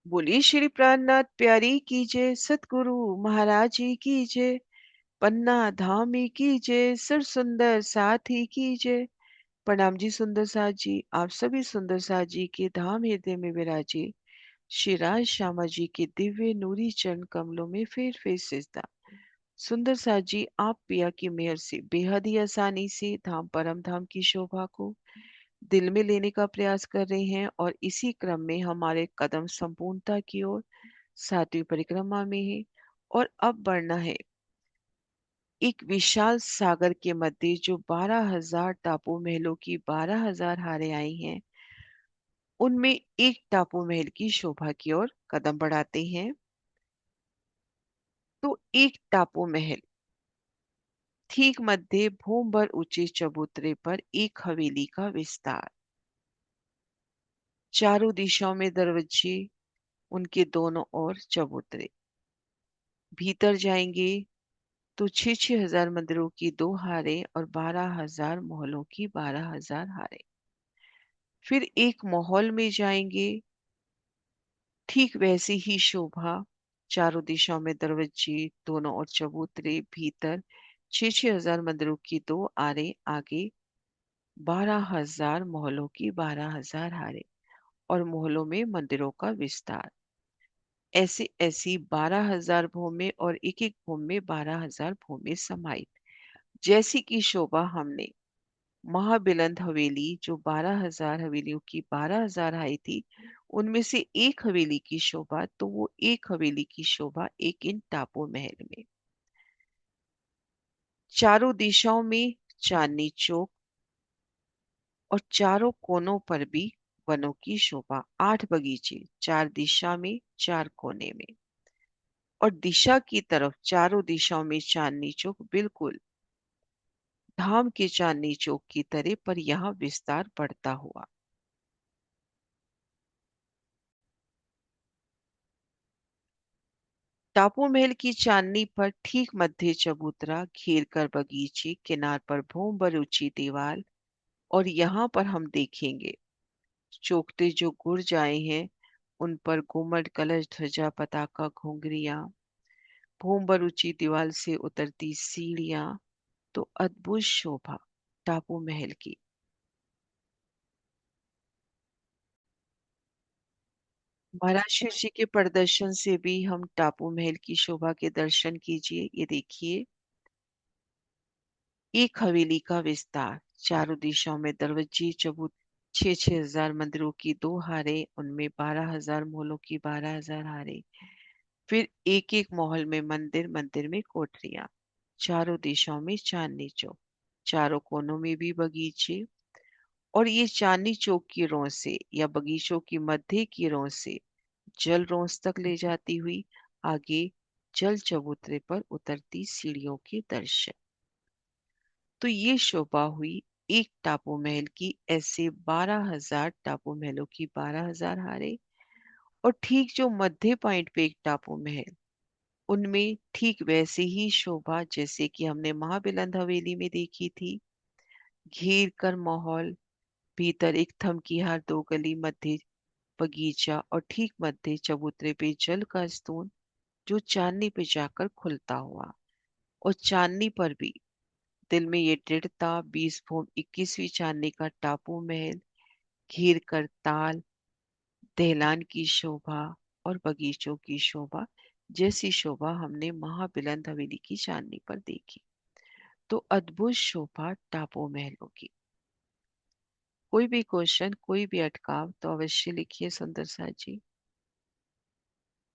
बोलिए श्री प्राणनाथ प्यारी की जय, सतगुरु महाराज जी की जय, पन्ना धामी की जय, सुर सुंदर साथी की जय। प्रणाम जी सुंदर साथ जी, आप सभी सुंदर साथ जी के धाम हृदय में विराजे श्री राज श्यामा जी के दिव्य नूरी चरण कमलों में फेर सिजदा। सुंदर साथ जी, आप पिया की मेहर से बेहद ही आसानी से धाम परम धाम की शोभा को दिल में लेने का प्रयास कर रहे हैं और इसी क्रम में हमारे कदम संपूर्णता की ओर सातवीं परिक्रमा में है। और अब बढ़ना है एक विशाल सागर के मध्य जो 12,000 टापू महलों की 12,000 हारें आई हैं, उनमें एक टापू महल की शोभा की ओर कदम बढ़ाते हैं। तो एक टापू महल ठीक मध्य भूम भर ऊंचे चबूतरे पर एक हवेली का विस्तार, चारों दिशाओं में दरवाजे, उनके दोनों ओर चबूतरे। भीतर जाएंगे तो 6,6 हजार मंदिरों की 2 हारें और 12,000 महलों की 12,000 हारें। फिर एक महल में जाएंगे, ठीक वैसी ही शोभा, चारों दिशाओं में दरवाजे, दोनों ओर चबूतरे। भीतर 6,6 हजार मंदिरों की 2 आरे, आगे 12,000 महलों की 12,000 हारें और महलों में मंदिरों का विस्तार। ऐसे ऐसी 12,000 भूमि और एक एक भूमि में 12,000 भूमि समाहित, जैसी की शोभा हमने महाबिलंद हवेली जो 12,000 हवेलियों की 12,000 आई थी, उनमें से एक हवेली की शोभा, तो वो एक हवेली की शोभा एक इन टापू महल में। चारों दिशाओं में चांदनी चौक और चारों कोनों पर भी वनों की शोभा। 8 बगीचे, 4 दिशा में, 4 कोने में। और दिशा की तरफ चारों दिशाओं में चांदनी चौक, बिल्कुल धाम के चांदनी चौक की तरह, पर यहाँ विस्तार बढ़ता हुआ। टापू महल की चांदनी पर ठीक मध्य चबूतरा, घेर कर बगीचे, किनार पर भूम भर ऊंची दीवार। और यहाँ पर हम देखेंगे चौखटे जो गुर्ज आए हैं, उन पर गुम्मट, कलश, ध्वजा, पताका, घुंघरियां, भूम भर ऊंची दीवार से उतरती सीढ़ियां। तो अद्भुत शोभा टापू महल की। महाराज शिव जी के प्रदर्शन से भी हम टापू महल की शोभा के दर्शन कीजिए। ये देखिए, एक हवेली का विस्तार, चारों दिशाओं में दरवाजे, चबूत, 6,6 हजार मंदिरों की 2 हारें, उनमें 12,000 महलों की 12,000 हारें। फिर एक एक महल में मंदिर, मंदिर में कोठरियां, चारों दिशाओं में चांदनी चौक, चारों कोनों में भी बगीचे। और ये चांदनी चौक की रों से या बगीचों की मध्य की रों से जल रोंस तक ले जाती हुई आगे जल चबूतरे पर उतरती सीढ़ियों के दर्शन। तो ये शोभा हुई एक टापू महल की। ऐसे 12,000 टापू महलों की 12,000 हारे। और ठीक जो मध्य पॉइंट पे एक टापू महल, उनमें ठीक वैसे ही शोभा जैसे कि हमने महाबिलंद हवेली में देखी थी। घेर कर माहौल, भीतर एक थमकीहार 2 गली, मध्य बगीचा और ठीक मध्य चबूतरे पे जल का स्तून जो चांदनी पे जाकर खुलता हुआ। और चांदनी पर भी दिल में ये दृढ़ता, 20 भूम 21वीं चांदनी का टापू महल, घेर कर ताल, दहलान की शोभा और बगीचों की शोभा, जैसी शोभा हमने महाबिलंद हवेली की चांदनी पर देखी। तो अद्भुत शोभा टापू महलों की। कोई भी क्वेश्चन, कोई भी अटकाव तो अवश्य लिखिए सुंदर सा जी।